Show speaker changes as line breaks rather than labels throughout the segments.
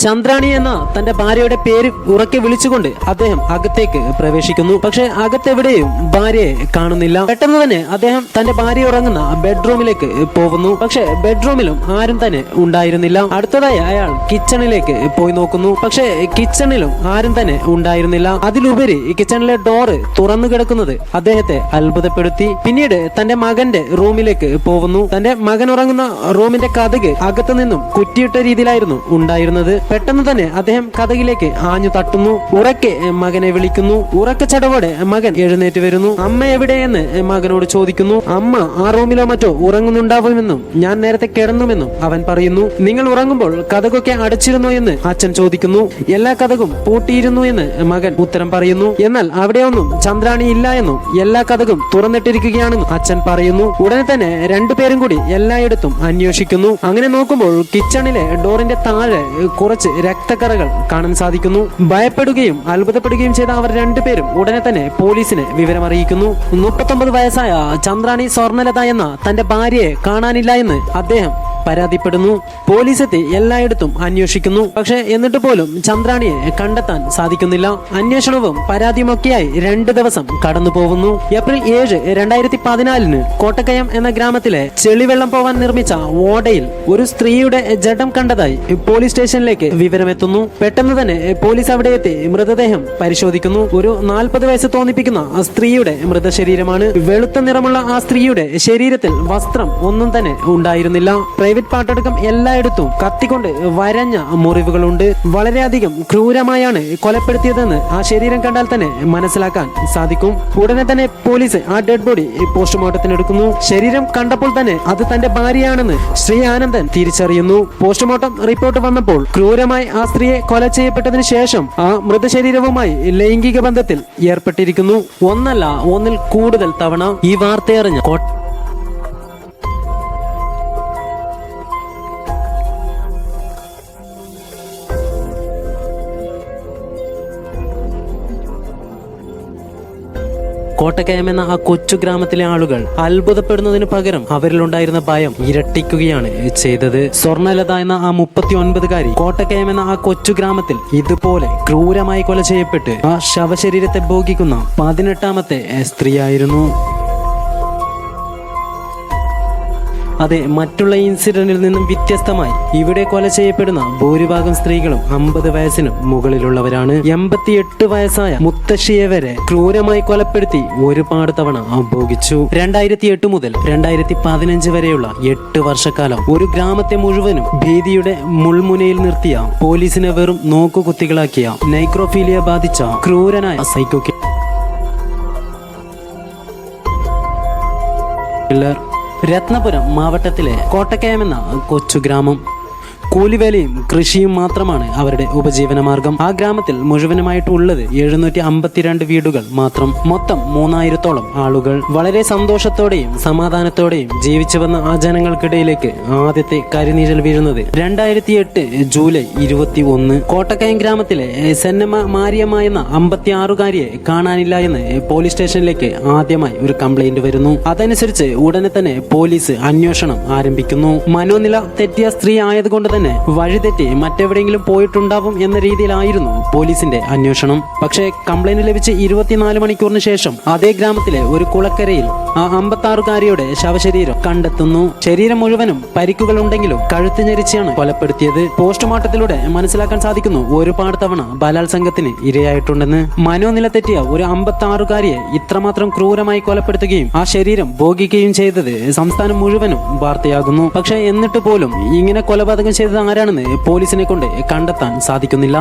ചന്ദ്രാണി എന്ന തന്റെ ഭാര്യയുടെ പേര് ഉറക്കെ വിളിച്ചുകൊണ്ട് അദ്ദേഹം അകത്തേക്ക് പ്രവേശിക്കുന്നു. പക്ഷെ അകത്തെവിടെയും ഭാര്യയെ കാണുന്നില്ല. പെട്ടെന്ന് തന്നെ അദ്ദേഹം തന്റെ ഭാര്യ ഉറങ്ങുന്ന ബെഡ്റൂമിലേക്ക് പോകുന്നു. പക്ഷെ ബെഡ്റൂമിലും ആരും തന്നെ ഉണ്ടായിരുന്നില്ല. അടുത്തതായി അയാൾ കിച്ചണിലേക്ക് പോയി നോക്കുന്നു. പക്ഷെ കിച്ചണിലും ആരും തന്നെ ഉണ്ടായിരുന്നില്ല. അതിലുപരി കിച്ചണിലെ ഡോറ് തുറന്നു കിടക്കുന്നത് അദ്ദേഹത്തെ അത്ഭുതപ്പെടുത്തി. പിന്നീട് തന്റെ മകന്റെ റൂമിലേക്ക് പോകുന്നു. തന്റെ മകൻ ഉറങ്ങുന്ന റൂമിന്റെ കതക് അകത്തു നിന്നും കുറ്റിയിട്ട രീതിയിലായിരുന്നു ഉണ്ടായിരുന്നത്. പെട്ടെന്ന് തന്നെ അദ്ദേഹം കതകിലേക്ക് ആഞ്ഞു തട്ടുന്നു. ഉറക്കെ മകനെ വിളിക്കുന്നു. ഉറക്ക ചടവോടെ മകൻ എഴുന്നേറ്റ് വരുന്നു. അമ്മ എവിടെയെന്ന് മകനോട് ചോദിക്കുന്നു. അമ്മ ആ റൂമിലോ മറ്റോ ഉറങ്ങുന്നുണ്ടാവുമെന്നും ഞാൻ നേരത്തെ കിടന്നുമെന്നും അവൻ പറയുന്നു. നിങ്ങൾ ഉറങ്ങുമ്പോൾ കതകൊക്കെ അടച്ചിരുന്നോ എന്ന് അച്ഛൻ ചോദിക്കുന്നു. എല്ലാ കതകും പൂട്ടിയിരുന്നു എന്ന് മകൻ ഉത്തരം പറയുന്നു. എന്നാൽ അവിടെയൊന്നും ചന്ദ്രാണി ഇല്ല എന്നും എല്ലാ കതകും തുറന്നിട്ടിരിക്കുകയാണെന്നും അച്ഛൻ പറയുന്നു. ഉടനെ തന്നെ രണ്ടുപേരും കൂടി എല്ലായിടത്തും അന്വേഷിക്കുന്നു. അങ്ങനെ നോക്കുമ്പോൾ കിച്ചണിലെ ഡോറിന്റെ താഴെ കുറച്ച് രക്തക്കറകൾ കാണാൻ സാധിക്കുന്നു. ഭയപ്പെടുകയും അത്ഭുതപ്പെടുകയും ചെയ്ത അവർ രണ്ടുപേരും ഉടനെ തന്നെ പോലീസിനെ വിവരമറിയിക്കുന്നു. 39 വയസ്സായ ചന്ദ്രാണി സ്വർണലത എന്ന തന്റെ ഭാര്യയെ കാണാനില്ല എന്ന് അദ്ദേഹം പരാതിപ്പെടുന്നു. പോലീസ് എത്തി എല്ലായിടത്തും അന്വേഷിക്കുന്നു. പക്ഷെ എന്നിട്ട് പോലും ചന്ദ്രാണിയെ കണ്ടെത്താൻ സാധിക്കുന്നില്ല. അന്വേഷണവും പരാതിയുമൊക്കെയായി 2 ദിവസം കടന്നു പോകുന്നു. ഏപ്രിൽ 7, 2014 കോട്ടക്കയം എന്ന ഗ്രാമത്തിലെ ചെളിവെള്ളം പോവാൻ നിർമ്മിച്ച ഓടയിൽ ഒരു സ്ത്രീയുടെ ജഡം കണ്ടതായി പോലീസ് സ്റ്റേഷനിലേക്ക് വിവരമെത്തുന്നു. പെട്ടെന്ന് തന്നെ പോലീസ് അവിടെ എത്തി മൃതദേഹം പരിശോധിക്കുന്നു. ഒരു 40 വയസ്സ് തോന്നിപ്പിക്കുന്ന ആ സ്ത്രീയുടെ മൃതശരീരമാണ്. വെളുത്ത നിറമുള്ള ആ സ്ത്രീയുടെ ശരീരത്തിൽ വസ്ത്രം ഒന്നും തന്നെ ഉണ്ടായിരുന്നില്ല. പ്രൈവറ്റ് പാർട്ടടക്കം എല്ലായിടത്തും കത്തിക്കൊണ്ട് വരഞ്ഞ മുറിവുകളുണ്ട്. വളരെയധികം ക്രൂരമായാണ് കൊലപ്പെടുത്തിയതെന്ന് ആ ശരീരം കണ്ടാൽ തന്നെ മനസ്സിലാക്കാൻ സാധിക്കും. ഉടനെ തന്നെ പോലീസ് ആ ഡെഡ് ബോഡി പോസ്റ്റ്മോർട്ടത്തിനെടുക്കുന്നു. ശരീരം കണ്ടപ്പോൾ തന്നെ അത് തന്റെ ഭാര്യയാണെന്ന് ശ്രീ ആനന്ദൻ തിരിച്ചറിയുന്നു. പോസ്റ്റ്മോർട്ടം റിപ്പോർട്ട് വന്നപ്പോൾ ക്രൂരമായി ആ സ്ത്രീയെ കൊല ചെയ്യപ്പെട്ടതിന് ശേഷം ആ മൃതശരീരവുമായി ലൈംഗിക ബന്ധത്തിൽ ഏർപ്പെട്ടിരിക്കുന്നു. ഒന്നല്ല, ഒന്നിൽ കൂടുതൽ തവണ. ഈ വാർത്തയറിഞ്ഞ കോട്ടക്കയം എന്ന ആ കൊച്ചു ഗ്രാമത്തിലെ ആളുകൾ അത്ഭുതപ്പെടുന്നതിന് പകരം അവരിലുണ്ടായിരുന്ന ഭയം ഇരട്ടിക്കുകയാണ് ചെയ്തത്. സ്വർണലത എന്ന ആ 39-കാരി കോട്ടക്കയം എന്ന ആ കൊച്ചു ഗ്രാമത്തിൽ ഇതുപോലെ ക്രൂരമായി കൊല ചെയ്യപ്പെട്ട് ആ ശവശരീരത്തെ ഭോഗിക്കുന്ന 18ാമത്തെ സ്ത്രീയായിരുന്നു. അതെ, മറ്റുള്ള ഇൻസിഡന്റിൽ നിന്നും വ്യത്യസ്തമായി ഇവിടെ കൊല ചെയ്യപ്പെടുന്ന ഭൂരിഭാഗം സ്ത്രീകളും 50 വയസ്സിനും മുകളിലുള്ളവരാണ്. 88 വയസ്സായ മുത്തശ്ശിയെ വരെ ക്രൂരമായി കൊലപ്പെടുത്തി ഒരുപാട് തവണ ഭോഗിച്ചു. 2008 മുതൽ 2015 വരെയുള്ള 8 വർഷക്കാലം ഒരു ഗ്രാമത്തെ മുഴുവനും ഭീതിയുടെ മുൾമുനയിൽ നിർത്തിയ, പോലീസിനെ വെറും നോക്കുകുത്തികളാക്കിയ, നൈക്രോഫീലിയ ബാധിച്ച ക്രൂരനായ സൈക്കോ കില്ലർ. രത്നപുരം മാവട്ടത്തിലെ കോട്ടക്കയം എന്ന കൊച്ചു ഗ്രാമം. കൂലിവേലയും കൃഷിയും മാത്രമാണ് അവരുടെ ഉപജീവനമാർഗം. ആ ഗ്രാമത്തിൽ മുഴുവനുമായിട്ടുള്ളത് 752 വീടുകൾ മാത്രം. മൊത്തം 3000-ഓളം ആളുകൾ. വളരെ സന്തോഷത്തോടെയും സമാധാനത്തോടെയും ജീവിച്ചു വന്ന ആ ജനങ്ങൾക്കിടയിലേക്ക് ആദ്യത്തെ കരിനീഴൽ വീഴുന്നത് 2008 ജൂലൈ 21. കോട്ടക്കയം ഗ്രാമത്തിലെ സെന്നമ്മ മാരിയമ്മ എന്ന 56-കാരിയെ കാണാനില്ല എന്ന് പോലീസ് സ്റ്റേഷനിലേക്ക് ആദ്യമായി ഒരു കംപ്ലൈന്റ് വരുന്നു. അതനുസരിച്ച് ഉടനെ തന്നെ പോലീസ് അന്വേഷണം ആരംഭിക്കുന്നു. മനോനില തെറ്റിയ സ്ത്രീ ആയതുകൊണ്ട് തന്നെ വഴിതെറ്റി മറ്റെവിടെയെങ്കിലും പോയിട്ടുണ്ടാവും എന്ന രീതിയിലായിരുന്നു പോലീസിന്റെ അന്വേഷണം. പക്ഷേ കംപ്ലൈന്റ് ലഭിച്ച് 24 മണിക്കൂറിന് ശേഷം അതേ ഗ്രാമത്തിലെ ഒരു കുളക്കരയിൽ ആ 56-കാരിയുടെ ശവശരീരം കണ്ടെത്തുന്നു. ശരീരം മുഴുവനും പരിക്കുകൾ ഉണ്ടെങ്കിലും കഴുത്ത് ഞെരിച്ചാണ് കൊലപ്പെടുത്തിയത്. പോസ്റ്റ്മോർട്ടത്തിലൂടെ മനസ്സിലാക്കാൻ സാധിക്കുന്നു ഒരുപാട് തവണ ബലാത്സംഗത്തിന് ഇരയായിട്ടുണ്ടെന്ന്. മനോനില തെറ്റിയ ഒരു 56-കാരിയെ ഇത്രമാത്രം ക്രൂരമായി കൊലപ്പെടുത്തുകയും ആ ശരീരം ഭോഗിക്കുകയും ചെയ്തത് സംസ്ഥാനം മുഴുവനും വാർത്തയാകുന്നു. പക്ഷെ എന്നിട്ട് പോലും ഇങ്ങനെ കൊലപാതകം ചെയ്തത് ആരാണെന്ന് പോലീസിനെ കൊണ്ട് കണ്ടെത്താൻ സാധിക്കുന്നില്ല.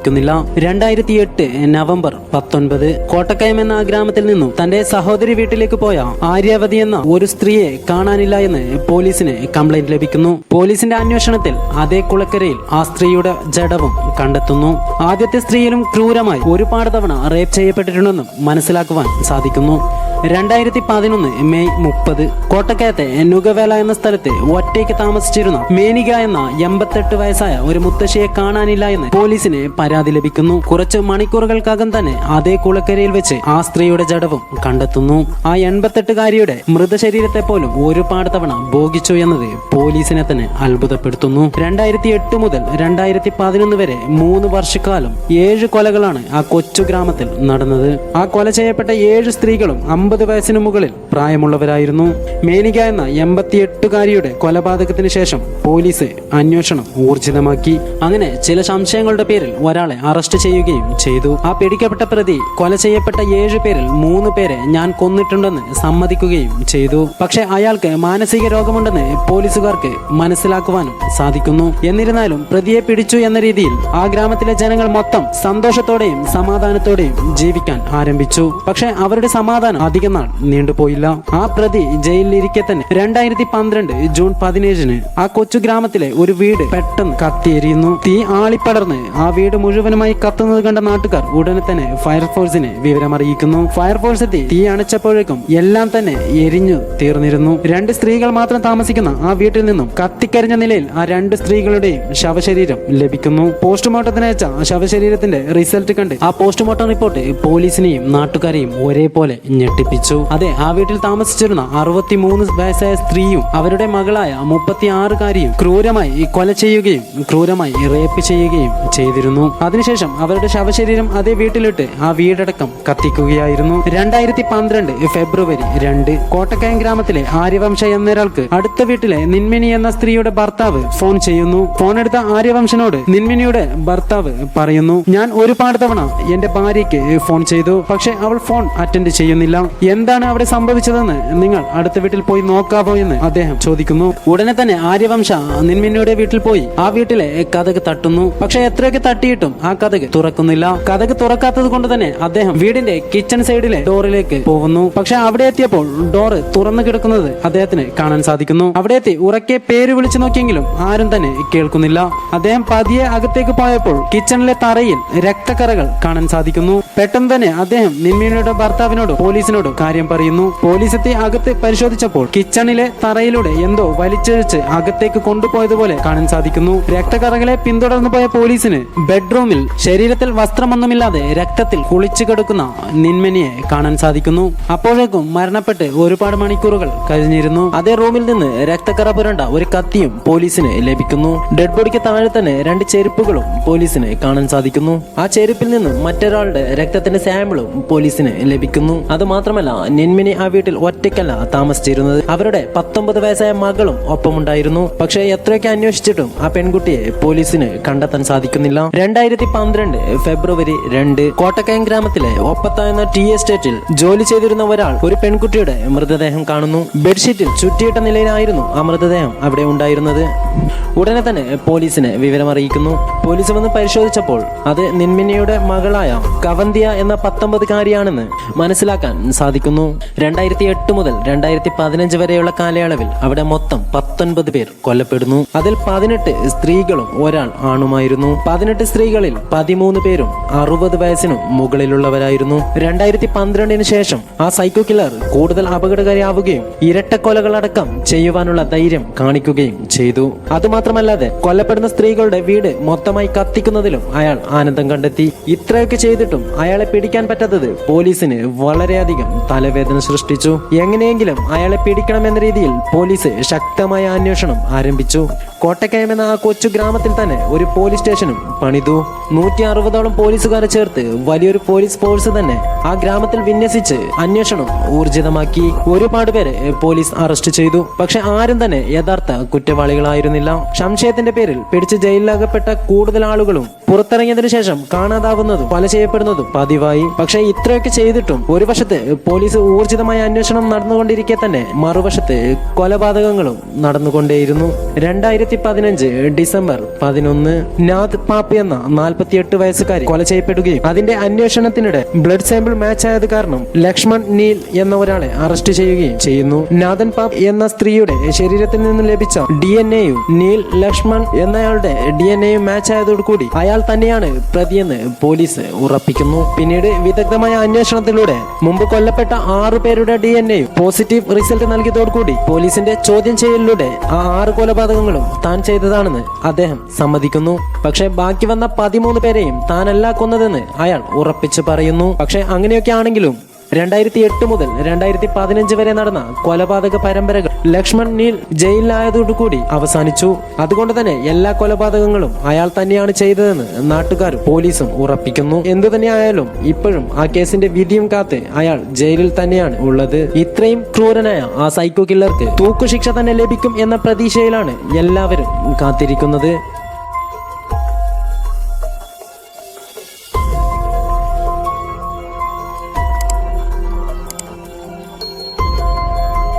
2008 നവംബർ 19 കോട്ടക്കയം എന്ന ഗ്രാമത്തിൽ നിന്നും തന്റെ സഹോദരി വീട്ടിലേക്ക് പോയ ആര്യവതി എന്ന ഒരു സ്ത്രീയെ കാണാനില്ല എന്ന് പോലീസിന് കംപ്ലൈന്റ് ലഭിക്കുന്നു. പോലീസിന്റെ അന്വേഷണത്തിൽ അതേ കുളക്കരയിൽ ആ സ്ത്രീയുടെ ജഡവും കണ്ടെത്തുന്നു. ആദ്യത്തെ സ്ത്രീയിലും ക്രൂരമായി ഒരുപാട് തവണ റേപ്പ് ചെയ്യപ്പെട്ടിട്ടുണ്ടെന്നും മനസ്സിലാക്കുവാൻ സാധിക്കുന്നു. 2011 മെയ് 30 കോട്ടക്കയത്തെ നുകവേല എന്ന സ്ഥലത്ത് ഒറ്റയ്ക്ക് താമസിച്ചിരുന്ന മേനിക എന്ന 88 വയസ്സായ ഒരു മുത്തശ്ശിയെ കാണാനില്ല എന്ന് പോലീസിന് പരാതി ലഭിക്കുന്നു. കുറച്ച് മണിക്കൂറുകൾക്കകം തന്നെ അതേ കുളക്കരയിൽ വെച്ച് ആ സ്ത്രീയുടെ ജഡവും കണ്ടെത്തുന്നു. ആ 88-കാരിയുടെ മൃതശരീരത്തെ പോലും ഒരുപാട് തവണ ഭോഗിച്ചു എന്നത് പോലീസിനെ തന്നെ അത്ഭുതപ്പെടുത്തുന്നു. 2008 മുതൽ 2011 വരെ 3 വർഷക്കാലം 7 കൊലകളാണ് ആ കൊച്ചു ഗ്രാമത്തിൽ നടന്നത്. ആ കൊല ചെയ്യപ്പെട്ട 7 സ്ത്രീകളും 50 വയസ്സിന് മുകളിൽ പ്രായമുള്ളവരായിരുന്നു. മേനിക എന്ന 88-കാരിയുടെ കൊലപാതകത്തിന് ശേഷം പോലീസ് അന്വേഷണം ഊർജിതമാക്കി. അങ്ങനെ ചില സംശയങ്ങളുടെ പേരിൽ ഒരാളെ അറസ്റ്റ് ചെയ്യുകയും ചെയ്തു. ആ പിടിക്കപ്പെട്ട പ്രതി കൊല ചെയ്യപ്പെട്ട 7 പേരിൽ 3 പേരെ ഞാൻ കൊന്നിട്ടുണ്ടെന്ന് സമ്മതിക്കുകയും ചെയ്തു. പക്ഷെ അയാൾക്ക് മാനസിക രോഗമുണ്ടെന്ന് പോലീസുകാർക്ക് മനസ്സിലാക്കുവാനും സാധിക്കുന്നു. എന്നിരുന്നാലും പ്രതിയെ പിടിച്ചു എന്ന രീതിയിൽ ആ ഗ്രാമത്തിലെ ജനങ്ങൾ മൊത്തം സന്തോഷത്തോടെയും സമാധാനത്തോടെയും ജീവിക്കാൻ ആരംഭിച്ചു. പക്ഷെ അവരുടെ സമാധാനം അധികം നാൾ നീണ്ടുപോയില്ല. ആ പ്രതി ജയിലിലിരിക്കെ തന്നെ 2012 ജൂൺ 17 ആ കൊച്ചു ഗ്രാമത്തിലെ ഒരു വീട് പെട്ടെന്ന് കത്തിയെരിയുന്നു. തീ ആളിപ്പടർന്ന് ആ വീട് മുഴുവനുമായി കത്തുന്നത് കണ്ട നാട്ടുകാർ ഉടനെ തന്നെ ഫയർഫോഴ്സിനെ വിവരമറിയിക്കുന്നു. ഫയർഫോഴ്സ് എത്തി തീ അണച്ചപ്പോഴേക്കും എല്ലാം തന്നെ എരിഞ്ഞു തീർന്നിരുന്നു. 2 സ്ത്രീകൾ മാത്രം താമസിക്കുന്ന ആ വീട്ടിൽ നിന്നും കത്തിക്കരിഞ്ഞ നിലയിൽ ആ 2 സ്ത്രീകളുടെയും ശവശരീരം ലഭിക്കുന്നു. പോസ്റ്റ്മോർട്ടത്തിന് അയച്ച ശവശരീരത്തിന്റെ റിസൾട്ട് കണ്ട് ആ പോസ്റ്റ്മോർട്ടം റിപ്പോർട്ട് പോലീസിനെയും നാട്ടുകാരെയും ഒരേപോലെ ഞെട്ടിപ്പിച്ചു. അതെ, ആ വീട്ടിൽ താമസിച്ചിരുന്ന 63 വയസ്സായ സ്ത്രീയും അവരുടെ മകളായ 36-കാരിയും ക്രൂരമായി കൊല ചെയ്യുകയും ക്രൂരമായി റേപ്പ് ചെയ്യുകയും ചെയ്തിരുന്നു. അതിനുശേഷം അവരുടെ ശവശരീരം അതേ വീട്ടിലിട്ട് ആ വീടടക്കം കത്തിക്കുകയായിരുന്നു. 2012 ഫെബ്രുവരി 2 കോട്ടക്കയം ഗ്രാമത്തിലെ ആര്യവംശ എന്നൊരാൾക്ക് അടുത്ത വീട്ടിലെ നിന്മിനി എന്ന സ്ത്രീയുടെ ഭർത്താവ് ഫോൺ ചെയ്യുന്നു. ഫോൺ എടുത്ത ആര്യവംശനോട് നിന്മിനിയുടെ ഭർത്താവ് പറയുന്നു, ഞാൻ ഒരുപാട് തവണ എന്റെ ഭാര്യയ്ക്ക് ഫോൺ ചെയ്തു, പക്ഷെ അവൾ ഫോൺ അറ്റൻഡ് ചെയ്യുന്നില്ല. എന്താണ് അവിടെ സംഭവിച്ചതെന്ന് നിങ്ങൾ അടുത്ത വീട്ടിൽ പോയി നോക്കാവോ എന്ന് അദ്ദേഹം ചോദിക്കുന്നു. ഉടനെ തന്നെ ആര്യവംശ നിന്മിനിയുടെ വീട്ടിൽ പോയി ആ വീട്ടിലെ കതക് തട്ടുന്നു. പക്ഷെ എത്രയൊക്കെ തട്ടിയിട്ടും ആ കതക് തുറക്കുന്നില്ല. കതക് തുറക്കാത്തത് കൊണ്ട് തന്നെ അദ്ദേഹം വീടിന്റെ കിച്ചൺ സൈഡിലെ ഡോറിലേക്ക് പോകുന്നു. പക്ഷെ അവിടെ എത്തിയപ്പോൾ ഡോറ് തുറന്നു കിടക്കുന്നത് അദ്ദേഹത്തിന് കാണാൻ സാധിക്കുന്നു. അവിടെ എത്തി ഉറക്കെ പേര് വിളിച്ചു നോക്കിയെങ്കിലും ആരും തന്നെ കേൾക്കുന്നില്ല. അദ്ദേഹം പതിയെ അകത്തേക്ക് പോയപ്പോൾ കിച്ചണിലെ തറയിൽ രക്തക്കറകൾ കാണാൻ സാധിക്കുന്നു. പെട്ടെന്ന് തന്നെ അദ്ദേഹം നിന്മിനിയുടെ ഭർത്താവിനോടും പോലീസിനോടും കാര്യം പറയുന്നു. പോലീസ് എത്തി അകത്ത് പരിശോധിച്ചപ്പോൾ കിച്ചണിലെ തറയിലൂടെ എന്തോ വലിച്ചഴിച്ച് അകത്തേക്ക് കൊണ്ടുപോയതുപോലെ കാണാൻ സാധിക്കുന്നു. രക്തക്കറകളെ പിന്തുടർന്നു പോയ പോലീസിന് ബെഡ്റൂമിൽ ശരീരത്തിൽ വസ്ത്രമൊന്നുമില്ലാതെ രക്തത്തിൽ കുളിച്ചു കിടക്കുന്ന നിന്മിനിയെ കാണാൻ സാധിക്കുന്നു. അപ്പോഴേക്കും മരണപ്പെട്ട് ഒരുപാട് മണിക്കൂറുകൾ കഴിഞ്ഞിരുന്നു. അതേ റൂമിൽ നിന്ന് രക്തക്കറ പുരണ്ട ഒരു കത്തിയും പോലീസിന് ലഭിക്കുന്നു. ഡെഡ് ബോഡിക്ക് താഴെ തന്നെ 2 ചെരുപ്പുകളും പോലീസിന് കാണാൻ സാധിക്കുന്നു. ആ ചെരുപ്പിൽ നിന്നും മറ്റൊരാളുടെ രക്തത്തിന്റെ സാമ്പിളും പോലീസിന് ലഭിക്കുന്നു. അത് മാത്രമല്ല, നിന്മിനി ആ വീട്ടിൽ ഒറ്റയ്ക്കല്ല താമസിച്ചിരുന്നത്. അവരുടെ 19 വയസ്സായ മകളും ഒപ്പമുണ്ടായിരുന്നു. പക്ഷേ എത്രയൊക്കെ അന്വേഷിച്ചിട്ടും ആ പെൺകുട്ടിയെ പോലീസിന് കണ്ടെത്താൻ സാധിക്കുന്നില്ല. 2012 ഫെബ്രുവരി 2 കോട്ടക്കയം ഗ്രാമത്തിലെ ഒപ്പത്ത എന്ന ടീ എസ്റ്റേറ്റിൽ ജോലി ചെയ്തിരുന്ന ഒരാൾ ഒരു പെൺകുട്ടിയുടെ മൃതദേഹം കാണുന്നു. ബെഡ്ഷീറ്റിൽ ചുറ്റിയിട്ട നിലയിലായിരുന്നു ആ മൃതദേഹം അവിടെ ഉണ്ടായിരുന്നത്. ഉടനെ തന്നെ പോലീസിനെ വിവരമറിയിക്കുന്നു. പോലീസ് വന്ന് പരിശോധിച്ചപ്പോൾ അത് നിന്മിനിയുടെ മകളായ കവന്തിയ എന്ന 19-കാരിയാണെന്ന് മനസ്സിലാക്കാൻ സാധിക്കുന്നു. 2008 മുതൽ 2015 വരെയുള്ള കാലയളവിൽ അവിടെ മൊത്തം 19 പേർ കൊല്ലപ്പെടുന്നു. അതിൽ 18 സ്ത്രീകളും ഒരാൾ ആണുമായിരുന്നു. 18 സ്ത്രീകളിൽ 13 പേരും 60 വയസ്സിനും മുകളിലുള്ളവരായിരുന്നു. 2012 ശേഷം ആ സൈക്കോ കില്ലർ കൂടുതൽ അപകടകാരിയാവുകയും ഇരട്ടക്കൊലകളടക്കം ചെയ്യുവാനുള്ള ധൈര്യം കാണിക്കുകയും ചെയ്തു. അതുമാത്രമല്ലാതെ കൊല്ലപ്പെടുന്ന സ്ത്രീകളുടെ വീട് മൊത്തമായി കത്തിക്കുന്നതിലും അയാൾ ആനന്ദം കണ്ടെത്തി. ഇത്രയൊക്കെ ചെയ്തിട്ടും അയാളെ പിടിക്കാൻ പറ്റാത്തത് പോലീസിന് വളരെയധികം തലവേദന സൃഷ്ടിച്ചു. എങ്ങനെയെങ്കിലും അയാളെ പിടിക്കണമെന്ന രീതിയിൽ പോലീസ് ശക്തമായ അന്വേഷണം ആരംഭിച്ചു. കോട്ടക്കയം എന്ന ആ കൊച്ചു ഗ്രാമത്തിൽ തന്നെ ഒരു പോലീസ് സ്റ്റേഷനും പണിതു. 160ഓളം പോലീസുകാരെ ചേർത്ത് വലിയൊരു പോലീസ് ഫോഴ്സ് തന്നെ ആ ഗ്രാമത്തിൽ വിന്യസിച്ച് അന്വേഷണം ഊർജിതമാക്കി. ഒരുപാട് പേരെ പോലീസ് അറസ്റ്റ് ചെയ്തു. പക്ഷെ ആരും തന്നെ യഥാർത്ഥ കുറ്റവാളികളായിരുന്നില്ല. സംശയത്തിന്റെ പേരിൽ പിടിച്ച് ജയിലിലകപ്പെട്ട കൂടുതൽ ആളുകളും പുറത്തിറങ്ങിയതിനു ശേഷം കാണാതാവുന്നതും കൊല ചെയ്യപ്പെടുന്നതും പതിവായി. പക്ഷെ ഇത്രയൊക്കെ ചെയ്തിട്ടും ഒരു വശത്ത് പോലീസ് ഊർജിതമായ അന്വേഷണം നടന്നുകൊണ്ടിരിക്കെ തന്നെ മറുവശത്ത് കൊലപാതകങ്ങളും നടന്നുകൊണ്ടേയിരുന്നു. 2015 ഡിസംബർ 11 നാദ് പാപ്പ് എന്ന 48 വയസ്സുകാരി കൊല ചെയ്യപ്പെടുകയും അതിന്റെ അന്വേഷണത്തിനിടെ ബ്ലഡ് സാമ്പിൾ മാച്ച് ആയത് കാരണം ലക്ഷ്മൺ നീൽ എന്ന ഒരാളെ അറസ്റ്റ് ചെയ്യുകയും ചെയ്യുന്നു. നാദൻ പാപ്പ് എന്ന സ്ത്രീയുടെ ശരീരത്തിൽ നിന്ന് ലഭിച്ച DNA-യും നീൽ ലക്ഷ്മൺ എന്നയാളുടെ DNA-യും മാച്ച് ആയതോടുകൂടി അയാൾ തന്നെയാണ് പ്രതിയെന്ന് പോലീസ് ഉറപ്പിക്കുന്നു. പിന്നീട് വിദഗ്ധമായ അന്വേഷണത്തിലൂടെ മുമ്പ് കൊല്ലപ്പെട്ട കൊല്ലപ്പെട്ട 6 പേരുടെ DNA പോസിറ്റീവ് റിസൾട്ട് നൽകിയതോടുകൂടി പോലീസിന്റെ ചോദ്യം ചെയ്യലിലൂടെ ആ 6 കൊലപാതകങ്ങളും താൻ ചെയ്തതാണെന്ന് അദ്ദേഹം സമ്മതിക്കുന്നു. പക്ഷെ ബാക്കി വന്ന 13 പേരെയും താനല്ല കൊന്നതെന്ന് അയാൾ ഉറപ്പിച്ചു പറയുന്നു. പക്ഷെ അങ്ങനെയൊക്കെ ആണെങ്കിലും 2008 മുതൽ 2015 വരെ നടന്ന കൊലപാതക പരമ്പരകൾ ലക്ഷ്മൺ നീൽ ജയിലിലായതോടുകൂടി അവസാനിച്ചു. അതുകൊണ്ട് തന്നെ എല്ലാ കൊലപാതകങ്ങളും അയാൾ തന്നെയാണ് ചെയ്തതെന്ന് നാട്ടുകാരും പോലീസും ഉറപ്പിക്കുന്നു. എന്തു തന്നെയായാലും ഇപ്പോഴും ആ കേസിന്റെ വിധിയും കാത്ത് അയാൾ ജയിലിൽ തന്നെയാണ് ഉള്ളത്. ഇത്രയും ക്രൂരനായ ആ സൈക്കോ കില്ലർക്ക് തൂക്കുശിക്ഷ തന്നെ ലഭിക്കും എന്ന പ്രതീക്ഷയിലാണ് എല്ലാവരും കാത്തിരിക്കുന്നത്.